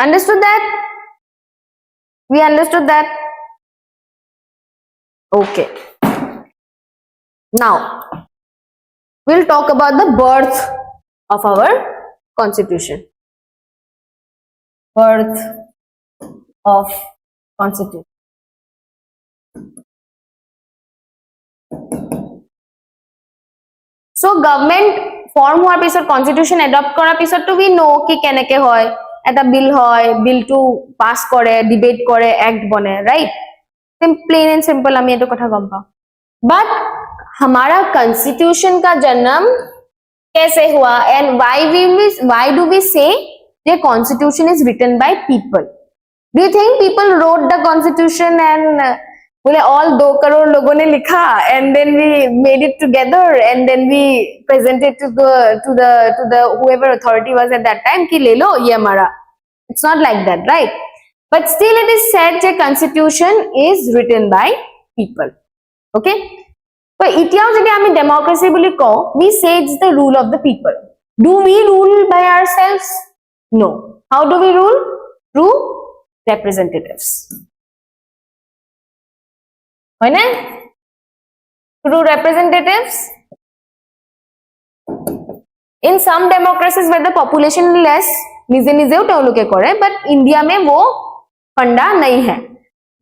Understood that? We understood that? Okay. Now, we'll talk about the birth of our constitution. Birth of constitution. So government form hoar pisot constitution adopt kora pisot to we know ki keneke hoy eta bill to pass kore debate kore act bone, right? Plain and simple ami eto kotha gom pao. But hamara constitution ka janam kaise hua and why do we say the constitution is written by people? Do you think people wrote the constitution and बोले all 2 crore लोगों ने लिखा and then we made it together and then we presented to the whoever authority was at that time कि ले लो ये हमारा? It's not like that, right? But still it is said that constitution is written by people. Okay? But इतिहास जब हमें democracy बोली को we say it's the rule of the people. Do we rule by ourselves? No. How do we rule? Through representatives. Through representatives. In some democracies where the population is less, but India में वो फंडा नहीं है.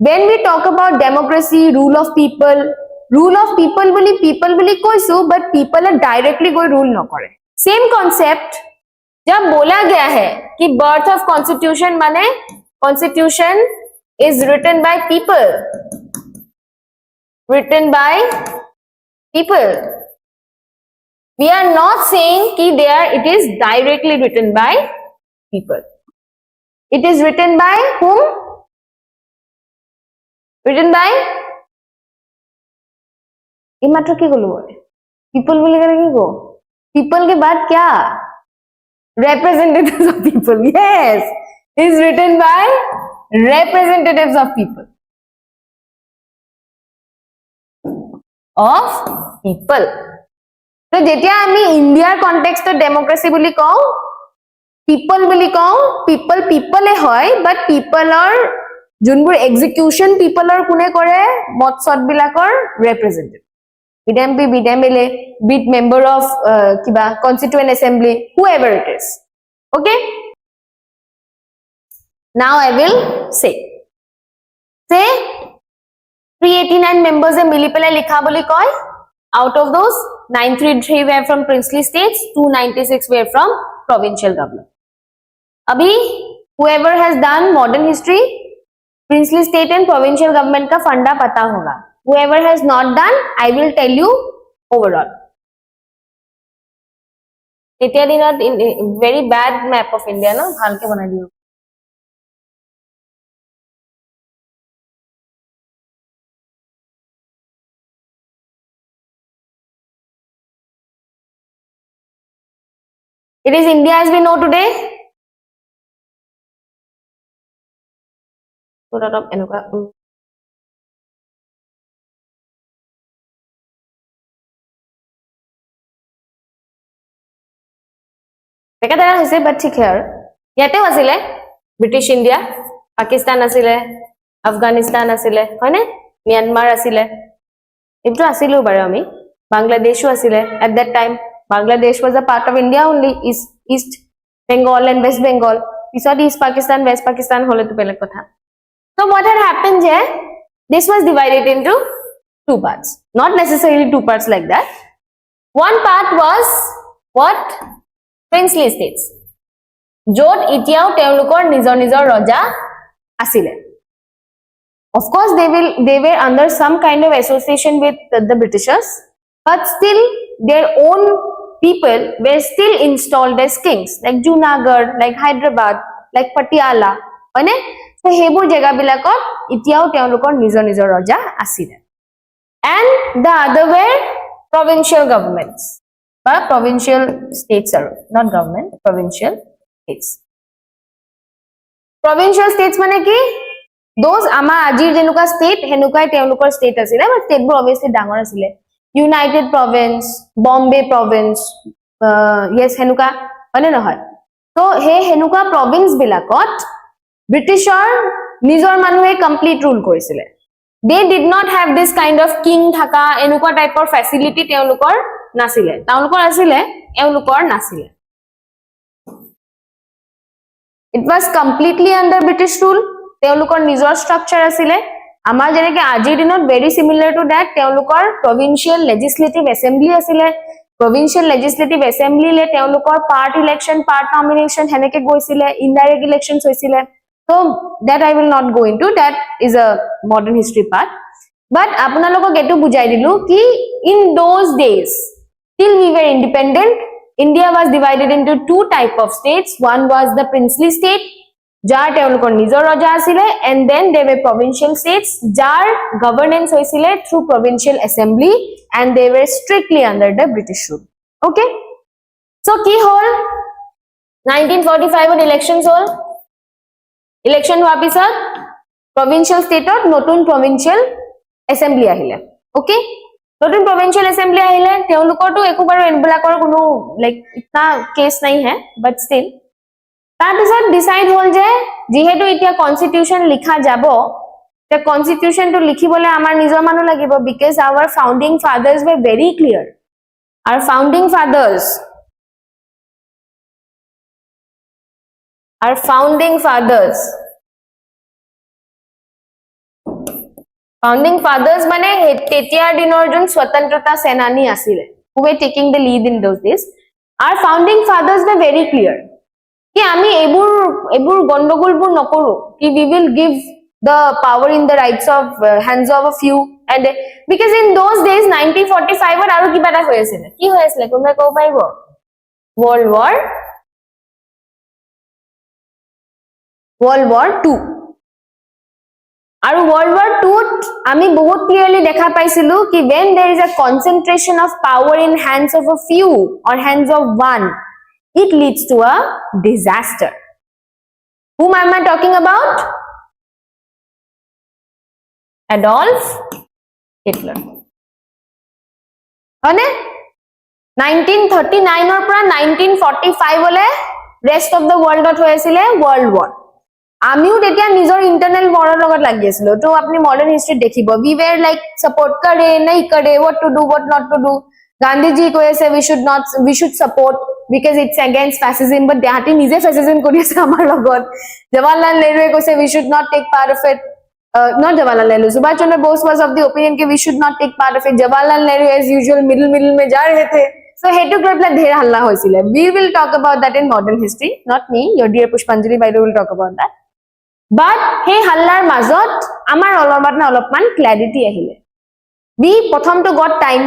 When we talk about democracy, rule of people बोली कोई सो, but people are directly कोई rule ना करे. Same concept जब बोला गया है कि birth of constitution माने constitution is written by people. Written by people. We are not saying कि it is directly written by people. It is written by whom? Written by? ये मात्र क्या बोलो बोले? People बोले करे क्या को? People के बाद क्या? Representatives of people. Yes, it is written by representatives of people. Of people. So जेतिया आमी इंडिया कॉन्टेक्स्ट तो डेमोक्रेसी बोली कहूँ, people बोली कहूँ, people होय, but people और जुनबुर execution people और कुने करे मत सट बिलाकर representative. BDMP, BDMLA, be member of किबा constituent assembly, whoever it is. Okay? Now I will say 389 members है मिली पहले लिखा बोली कोई. Out of those 933 were from princely states, 296 were from provincial government. अभी whoever has done modern history, princely state and provincial government का फंडा पता होगा. Whoever has not done, I will tell you overall. इतना दिन very bad map of India ना भाल के बना दियो. It is India as we know today. But ठीक है याते आसिले ब्रिटिश इंडिया, पाकिस्तान आसिले, अफगानिस्तान आसिले, है ने म्यांमार आसिले, इब्तो आसिलो बारे आमी बांग्लादेशो आसिले. At that time Bangladesh was a part of India only, East Bengal and West Bengal. We saw East Pakistan, West Pakistan hole to pelag kotha. So what had happened here? This was divided into 2 parts. Not necessarily 2 parts like that. One part was what? Princely states. Jot itiao teolukor nizor raja asile. Of course they were under some kind of association with the Britishers, but still their own people were still installed as kings, like Junagadh, like Hyderabad, like Patiala. So hebur jagah bilakot itiao teolukor nizor raja asile. And the other were provincial governments. But provincial states are not government, provincial states. Provincial states mane ki those ama ajir jenuka state henukai teolukor state asile, but state bur obviously dangor asile. United Province, Bombay Province, yes henuka hone nohoy. So he henuka province bilakot ব্ৰিটিছৰ নিজৰ মানুহে complete rule কৰিছিলে they did not have this kind of king thaka এনেকুৱা টাইপৰ facility তেওঁলোকৰ নাছিলে তেওঁলোকৰ আছিল এওঁলোকৰ নাছিলে it was completely under british rule তেওঁলোকৰ নিজৰ স্ট্ৰাকচাৰ আছিল আমাৰ যেনেকৈ আজিৰ দিনত very similar to that তেওঁলোকৰ provincial legislative assembly আছিল provincial legislative assembly le তেওঁলোকৰ part election part nomination হেনেকে গৈছিল indirect elections হৈছিল so that I will not go into that is a modern history part but আপোনালোকক এটো বুজাই দিলু কি in those days till we were independent India was divided into two type of states one was the princely state jar তেওঁলোকৰ নিজৰ ৰজা আছিল and then they were provincial states jar governance হৈছিল through provincial assembly and they were strictly under the British rule okay so কি হল 1945 elections হল election হোৱাৰ পিছত provincial state নতুন provincial assembly আহিলে okay নতুন provincial assembly আহিলে তেওঁলোকৰটো একবাৰো এনবিলাকৰ কোনো লাইক ইতনা কেস নাই হে but still তাৰ পিছত ডিসাইড হল যে যেহেতু এতিয়া কনস্টিটিউশন লিখা যাব তে কনস্টিটিউশন টো লিখিবলে আমাৰ নিজৰ মানুহ লাগিব because our founding fathers were very clear our founding fathers মানে তেতিয়াৰ দিনৰ জন স্বতন্ত্ৰতা সেনানী আছিল who were taking the lead in those days our founding fathers were very clear ki ami ebur gandogolbur nokoru ki we will give the power in the rights of hands of a few and because in those days 1945 or aru kiba ta hoyesile ki hoyesile konoba ko paibo world war 2 আৰু world war 2 আমি বহুত clearly দেখা পাইছিলো কি when there is a concentration of power in hands of a few or hands of one it leads to a disaster whom am I talking about Adolf Hitler হয়নে 1939 or পৰা 1945 হলে rest of the world ত হৈছিলে world war আমিও তেতিয়া নিজৰ internal ওয়াৰৰ লগত লাগি আছিল তো আপনি মডার্ন হিস্ট্রি দেখিব we were like support কৰে নাই কৰে what to do what not to do Gandhi জি কৈছে we should support because it's against fascism but দেহাতি নিজে fascism কৰি আছে আমাৰ লগত জৱাহৰলাল নেহৰুৱে কৈছে we should not take part of it not Jawaharlal Nehru Subhash Chandra Bose was of the opinion that we should not take part of it Jawaharlal Nehru as usual middle mein ja rahe the so hetu group dher halla hoisile we will talk about that in modern history not me your dear Pushpanjali Baidu will talk about that but hey hallar mazot amar olopman clarity ahile we prothom to got time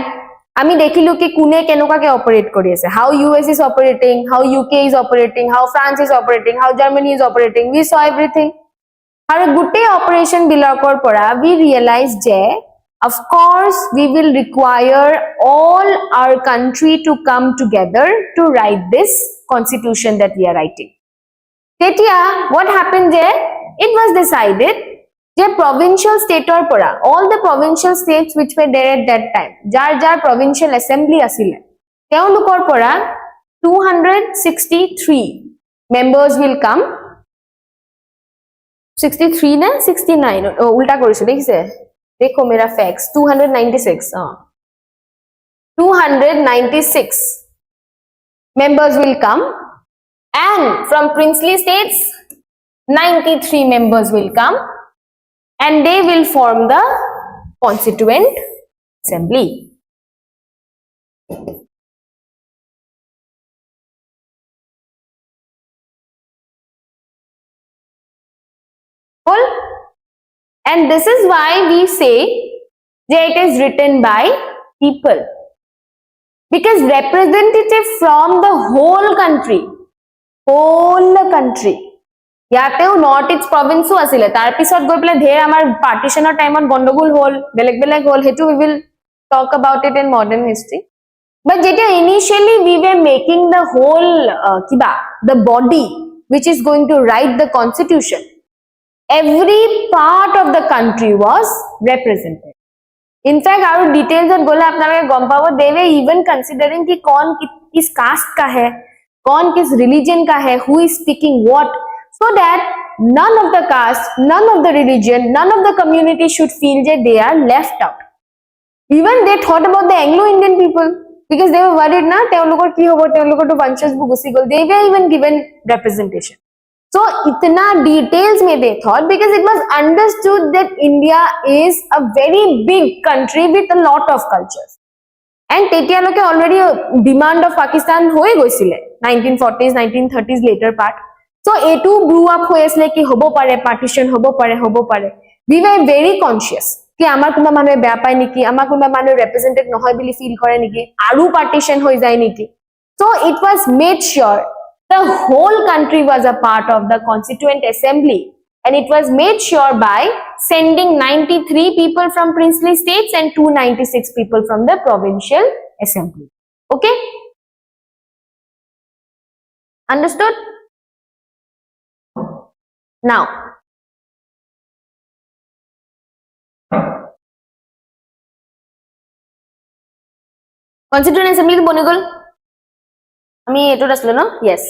ami dekhilu ki kune kenuka ke operate kori ase how US is operating how UK is operating how France is operating how Germany is operating we saw everything aru gutte operation bilakor pora we realized je of course we will require all our country to come together to write this constitution that we are writing tetia what happened je it was decided je provincial state or pora all the provincial states which were there at that time jar provincial assembly asile teolukor pora 263 members will come 63 na 69 ulta korisu dekhise dekho mera facts 296 members will come and from princely states 93 members will come and they will form the constituent assembly and this is why we say that it is written by people because representative from the whole country ইয়াতেও north east প্রভিন্সও আছিল তার পিছত গৈ পেলে ধেৰ আমাৰ পার্টিশনৰ টাইমত গন্ডগোল হল বেলেগ হল হেতু we will talk about it in modern history but যেতিয়া initially we were making the whole the body which is going to write the constitution every part of the country was represented in fact aru details ot gole apnalage gom pabo they were even considering ki kon kis caste ka hai kon kis religion ka hai who is speaking what so that none of the caste, none of the religion, none of the community should feel that they are left out. Even they thought about the Anglo-Indian people because they were worried na তেওঁলোকৰ কি হ'ব তেওঁলোকৰ to bunches bu gusi gol. They were even given representation. So itna details mein they thought because it was understood that India is a very big country with a lot of cultures. And তেতিয়ালৈকে already demand of Pakistan হৈ গৈছিলে 1940s 1930s later part. So এটো grew up হৈ আসলে কি হ'ব পাৰে partition হ'ব পাৰে. We were very conscious কি আমাৰ কোনোবা মানুহে বেয়া পায় নেকি আমাৰ কোনোবা মানুহ represented নহয় বুলি feel কৰে নেকি আৰু partition হৈ যায় নেকি. So it was made sure the whole country was a part of the Constituent Assembly, and it was made sure by sending 93 people from princely states and 296 people from the Provincial Assembly. Okay? Understood? Now, Constituent Assembly boni gol. আমি এটো আসলো না yes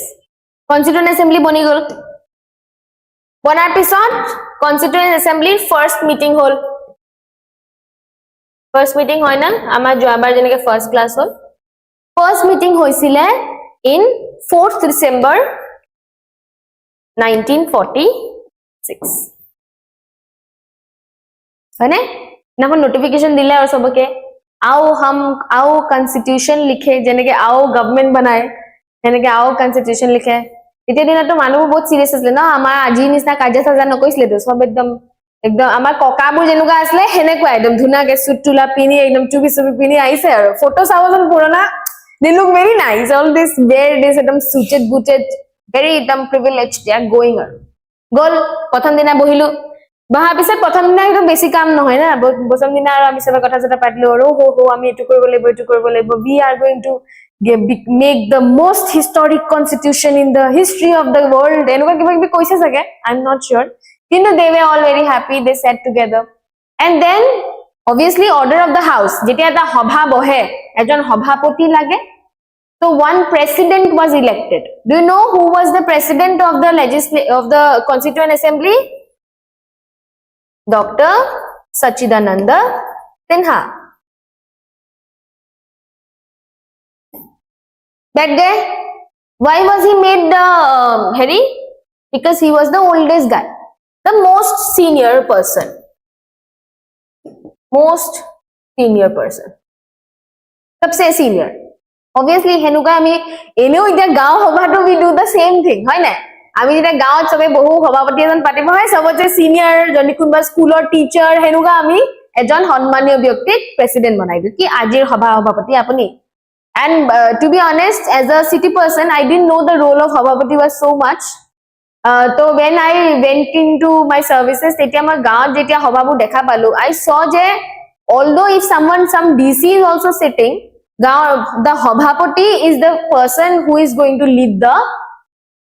constituent assembly বনি গল বনাৰ পিছত constituent assembly first meeting হল first meeting হয় না আমাৰ যোৱাবাৰ যেনেকে first class হল first meeting হৈছিলে in 4th December 1946 হয়নে নাখন notification দিলে আৰু সবকে आओ constitution লিখে যেনেকে आओ government बनाए এনেকে आओ constitution লিখে এতিয়া দিনতো মানুহ বহুত সিরিয়াস আছিল না আমাৰ আজি নিছনা কাজা সাজা নকইছিলে তো সব একদম আমাৰ ককাবোৰ যেনুকা আসলে হেনেকুৱা একদম ধুনাকে সুট তুলা পিনি একদম টুপি সুপি পিনি আইছে আৰু ফটো চাবজন পুৰণা they look very nice all this wear this একদম suited booted very একদম privileged they are going আৰু গল প্ৰথম দিনা বহিলো বাহা পিছে প্ৰথম দিনা একদম বেছি কাম নহয় না প্ৰথম দিনা আৰু আমি সব কথা জটা পাতিলো আৰু হো আমি এটো কৰিব লাগিব we are going to make the most historic constitution in the history of the world enuka kiba koise sage I'm not sure kintu they were all very happy they sat together and then obviously order of the house jetia eta sabha bohe ejon sabhapati lage so one president was elected do you know who was the president of the Constituent Assembly Dr. Sachidananda Sinha. That guy, why was he made the Harry? Because he was the oldest guy, the most senior person. सबसे senior. Obviously, henuka ami eneo ita gaon hoba to we do the same thing, hoy na? আমি যেটা গাঁৱত সবে বহু সভাপতি এজন পাতিব হয় সবতে সিনিয়ৰ জনি কোনবা স্কুলৰ টিচাৰ হেনুকা আমি এজন সন্মানীয় ব্যক্তিক প্ৰেসিডেন্ট বনাই দিও কি আজিৰ সভাপতি আপুনি and to be honest as a city person I didn't know the role of সভাপতি was so much so when I went into my services তেতিয়া মই গাঁৱত যেতিয়া সভাবোৰ দেখা পালো I saw যে although if some DC is also sitting the সভাপতি is the person who is going to lead the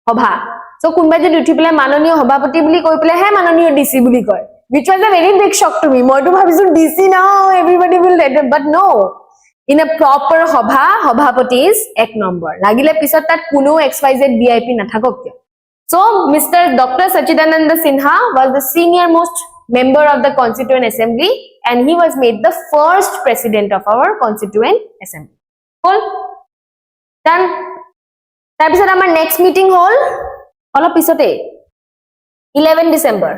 সভা so কোনবা যদি উঠি পেলে মাননীয় সভাপতি বুলি কৈ পেলে হে মাননীয় ডিসি বুলি কয় which was a very big shock to me মইতো ভাবিছো DC now everybody will let it but no in a proper সভাপতি is এক নম্বৰ লাগিলে পিছত তাত কোনো xyz vip নাথাকক কিয় so Mr. Dr. Sachidananda Sinha was the senior most member of the Constituent Assembly and he was made the first president of our Constituent Assembly cool done তাৰপিছত আমাৰ next meeting হল অলপ পিছতে 11 December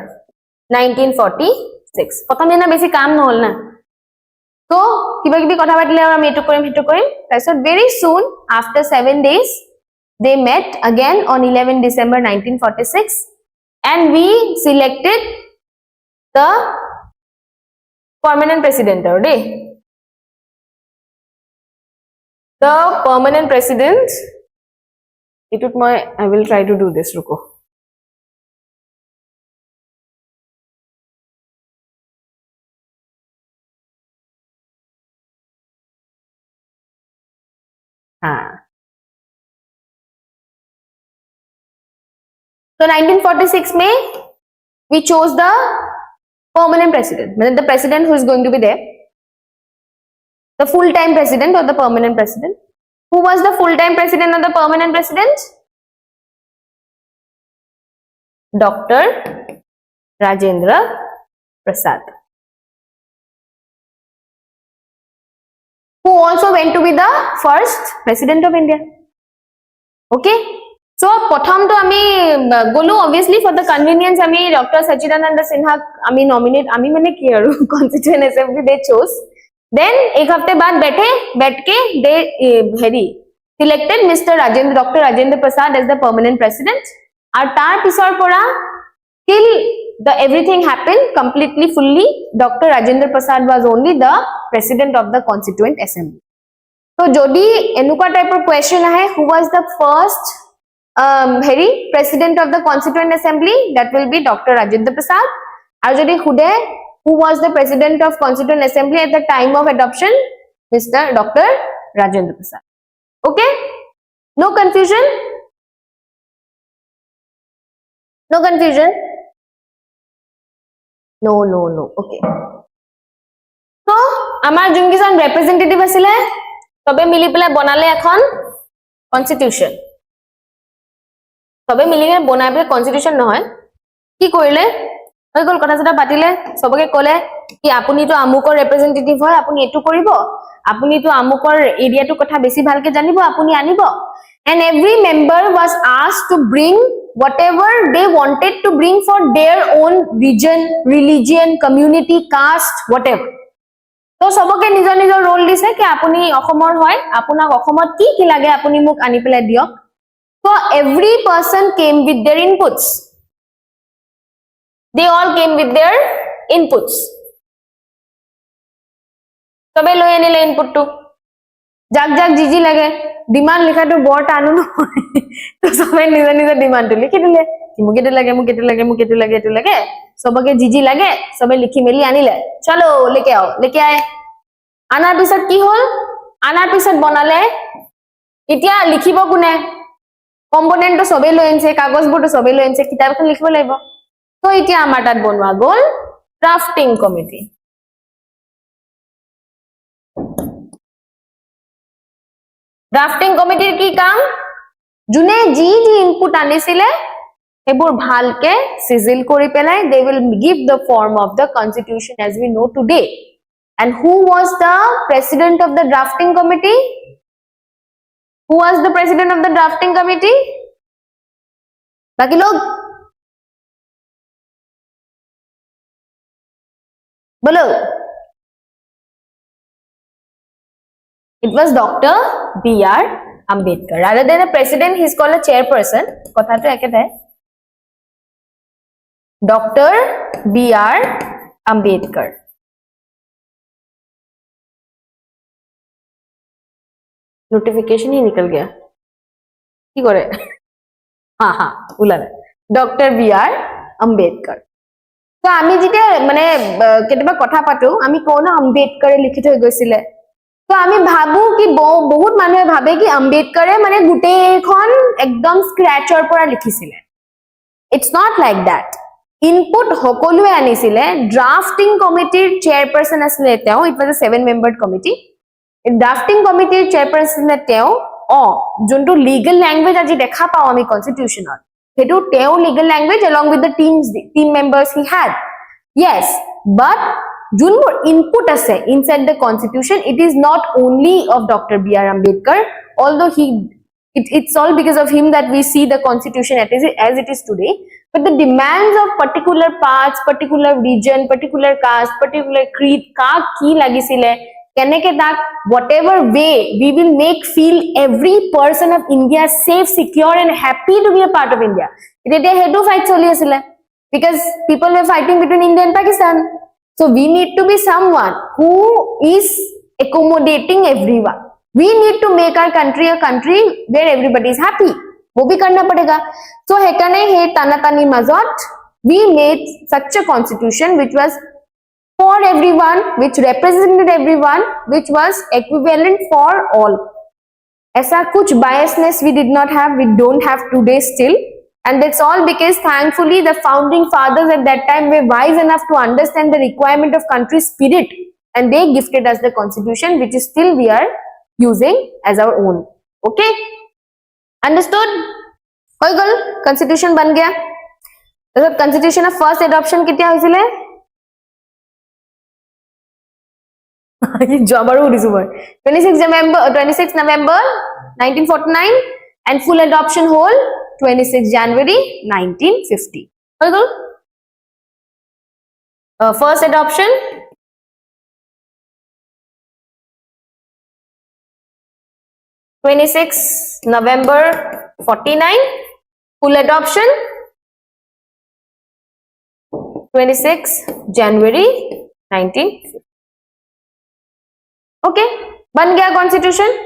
1946 প্ৰথম দিনা বেছি কাম নহল না তো কিবা কিবি কথা পাতিলে আৰু আমি এটো কৰিম তাৰপিছত very soon after 7 days they met again on 11 December 1946 and we selected the permanent president the permanent president I will try to do this ruko so 1946 May we chose the permanent president the president who is going to be there the full-time president or the permanent president who was the full-time president or the permanent president Dr. Rajendra Prasad, who also went to be the first president of India. Okay, so protham to ami golu obviously for the convenience ami Dr. Sachidananda Sinha ami nominate ami mane ki aru constituent assembly they chose. Then ek hafte baad बैठ के they selected Dr. Rajendra Prasad as the permanent president. Aur tar pisor pora till the everything happened completely fully, Dr. Rajendra Prasad was only the president of the constituent assembly. So jodi enuka type of question ahe, who was the first president of the constituent assembly, that will be Dr. Rajendra Prasad. Aur jodi khude who was the president of constituent assembly at the time of adoption, Dr. Rajendra Prasad. Okay, no confusion, no confusion, no, okay. So amar jun kisan representative asile tobe mili pele bonale ekhon constitution, tobe mili ke bonai pele constitution nohoy ki korile হৈ গল কথা যেটা পাতিলে সবকে কলে কি আপুনি তো আমুকৰ representative হয়, আপুনি এটু কৰিব, আপুনি তো আমুকৰ এৰিয়াটো কথা বেছি ভালকে জানিব, আপুনি আনিব, and every member was asked to bring whatever they wanted to bring for their own region, religion, community, caste, whatever. তো সবকে নিজৰ নিজৰ ৰোল দিছে কি আপুনি অসমৰ হয়, আপোনাক অসমত কি কি লাগে আপুনি মোক আনি পেলাই দিয়ক. So every person came with their inputs. They all came with their inputs. সবে লৈ আনিলে ইনপুট টু, যাক যাক জি জি লাগে, ডিমান্ড লিখাটো বৰ টানো নহয়, তো সবে নিজৰ নিজৰ ডিমান্ডটো লিখি দিলে, মোক এটো লাগে, মোক এটো লাগে, মোক এটো লাগে, এটো লাগে, সবকে জি জি লাগে, সবে লিখি মেলি আনিলে, চলো লেকে আও, লেকে আয়, আনাৰ পিছত কি হল, আনাৰ পিছত বনালে, এতিয়া লিখিব কোনে, কম্পোনেন্টটো সবে লৈ আনিছে, কাগজবোৰটো সবে লৈ আনিছে, কিতাপখন লিখিব লাগিব. তো এতিয়া আমাৰ তাত বনোৱা গল ড্ৰাফটিং কমিটি. ড্ৰাফটিং কমিটিৰ কি কাম, যোনে যি যি ইনপুট আনিছিলে সেইবোৰ ভালকে সিজিল কৰি পেলাই they will give the form of the constitution as we know today. And who was the president of the drafting committee? Who was the president of the drafting committee? बाकी लोग बोलो. It was Dr. B.R. Ambedkar. Rather than a president, he is called a chairperson. कथा तो एक है. Dr. B.R. Ambedkar. Notification ही निकल गया. की करे? हाँ उला Dr. B.R. Ambedkar. তো আমি যেতিয়া মানে কেতিয়াবা কথা পাতো আমি কও না আম্বেদকাৰে লিখি থৈ গৈছিলে, তো আমি ভাবো কি বহুত মানুহে ভাবে কি আম্বেদকাৰে মানে গুটেইখন একদম স্ক্ৰ্যাচৰ পৰা লিখিছিলে. It's not like that. Input সকলোৱে আনিছিলে. ড্ৰাফটিং কমিটিৰ চেয়াৰপাৰসন আছিল তেওঁ. ইট ওয়াজ a 7-membered committee. ড্ৰাফটিং কমিটিৰ চেয়াৰপাৰসন তেওঁ যোনটো লিগেল ল্যাঙ্গুৱেজ আজি দেখা পাও আমি কনস্টিটিউশনত, সেটো তেওঁ legal language along with the team members he had. Yes, but junmur input ase inside the constitution, it is not only of Dr. B.R. Ambedkar, although it's all because of him that we see the constitution as it is today. But the demands of particular parts, particular region, particular caste, particular creed ka ki lagisile, keneke tak whatever way we will make feel every person of India safe, secure and happy to be a part of India. It hetu fight choli asile because people were fighting between India and Pakistan. So we need to be someone who is accommodating everyone. We need to make our country a country where everybody is happy. वो भी करना पड़ेगा. So हेकने hey तानातानी mazot we made such a constitution which was for everyone, which represented everyone, which was equivalent for all. ऐसा कुछ biasness we did not have, we don't have today still. And that's all because thankfully the founding fathers at that time were wise enough to understand the requirement of country spirit, and they gifted us the constitution which is still we are using as our own. Okay, understood? होई गल, constitution बन गया. তাৰপিছত কনষ্টিটিউশ্যনৰ first adoption কেতিয়া হৈছিলে যোৱাবাৰো সুধিছো মই 26 November 1949 and full adoption হ'ল 26 January 1950 হৈ গ'ল first adoption 26 November 49 full adoption 26 January 1950 okay बन गया कॉन्स्टिट्यूशन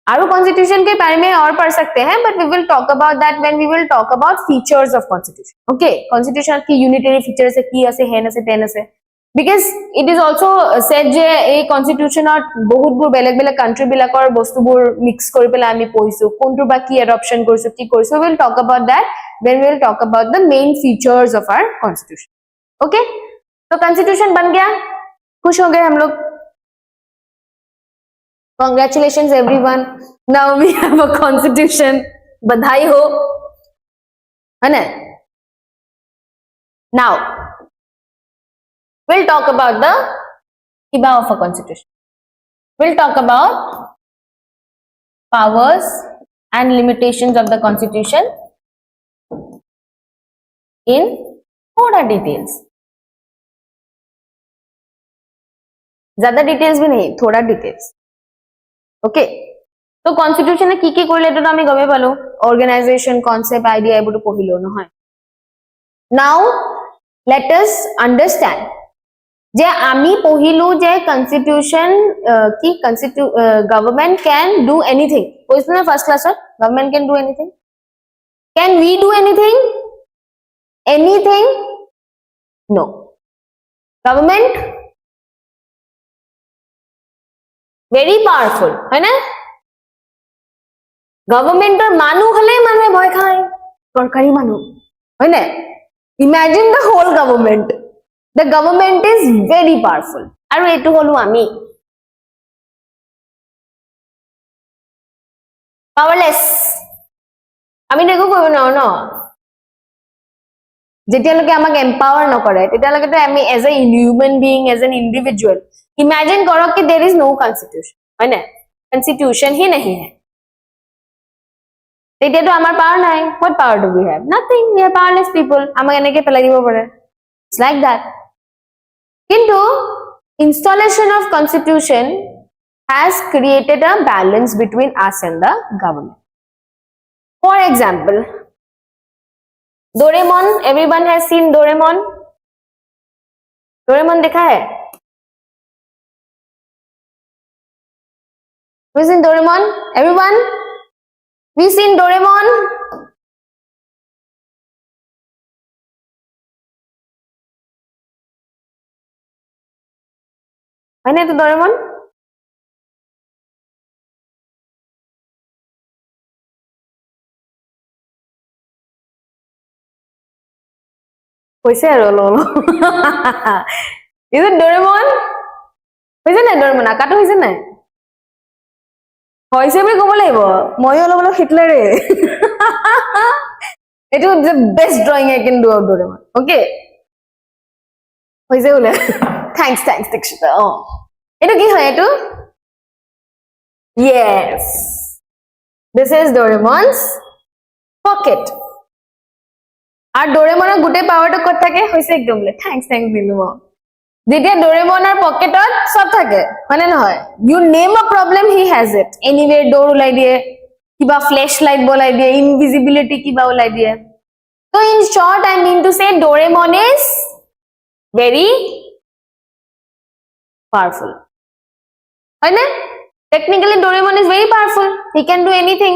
आरो कॉन्स्टिट्यूशन के बारे में और पढ़ सकते हैं but we will talk about that when we will talk about features of constitution okay constitution की यूनिटरी फीचर्स की আছে হেন আছে টেন আছে because it is also said যে এই কনস্টিটিউশনত বহুতবোৰ বেলেগ বেলেগ কান্ট্ৰি বিলাকৰ বস্তুবোৰ মিক্স কৰি পেলাই আমি পঢ়িছো কোনটো বা কি এডপশন কৰিছো কি কৰিছো we will talk about that when we will talk about the main features of our constitution okay तो कॉन्स्टिट्यूशन बन गया खुश हो गए हम लोग Congratulations everyone. Now we have a constitution. बधाई हो है ना Now we'll talk about the kiba of a constitution. We'll talk about powers and limitations of the constitution in थोड़ा details. ज़्यादा details भी नहीं थोड़ा details. ओके तो कॉन्स्टिट्यूशने কি কি কৰিলে তো আমি গমে পালো অর্গানাইজেশন কনসেপ্ট আইডিয়া এবোৰ পঢ়িলো নহয় নাও লেট আস আন্ডারস্ট্যান্ড যে আমি পঢ়িলো যে কনস্টিটিউশন কি গভর্নমেন্ট ক্যান ডু এনিথিং কৈছো না ফার্স্ট ক্লাসত government can do anything can we do anything no government very powerful है ना गवर्नमेंट और मानु हले माने भय खाय सरकारी मानु है ना imagine the whole government the government is very powerful আৰু এটো হলো আমি powerless আমি দেখো কইব না ন যেতিয়ালৈকে আমাক এম্পাৱাৰ নকৰে তেতিয়ালৈকে তো আমি as a human being age N individual imagine करो कि देयर इज नो कॉन्स्टिट्यूशन है ना कॉन्स्टिट्यूशन ही नहीं है तेतिया तो हमार पावर নাই what power do we have nothing we are powerless people আমাক এনেকে পেলাই দিব পারে इट्स लाइक दैट किंतु installation of constitution has created a balance between us and the government for example Doraemon everyone has seen Doraemon देखा है We've seen Doraemon? Everyone? We've seen Doraemon? है ना तो Doraemon? কৈছে আৰু ললো Is it Doraemon? হৈছে না Doraemon আকাটো হৈছে না হয়ছে আমি কব লাগিব মই অলপ অলপ হিটলাৰে এটো the best drawing I can do of Doraemon okay হয়ছে বলে thanks দীক্ষিতা এটো কি হয় এটো yes this is Doraemon's pocket আর ডোরেমনের গুটে পাওয়ারটা কত থাকে হইছে একদম বলে থ্যাঙ্কস দিলু যেতিয়া ডোরেমনৰ পকেটত সব থাকে মানে নহয় you name a problem he has it anyway ডোর উলাই দিয়ে কিবা ফ্ল্যাশ লাইট বলাই দিয়ে ইনভিজিবিলিটি কিবা উলাই দিয়ে তো in short I mean to say Doraemon is very powerful হয় না technically Doraemon is very powerful he can do anything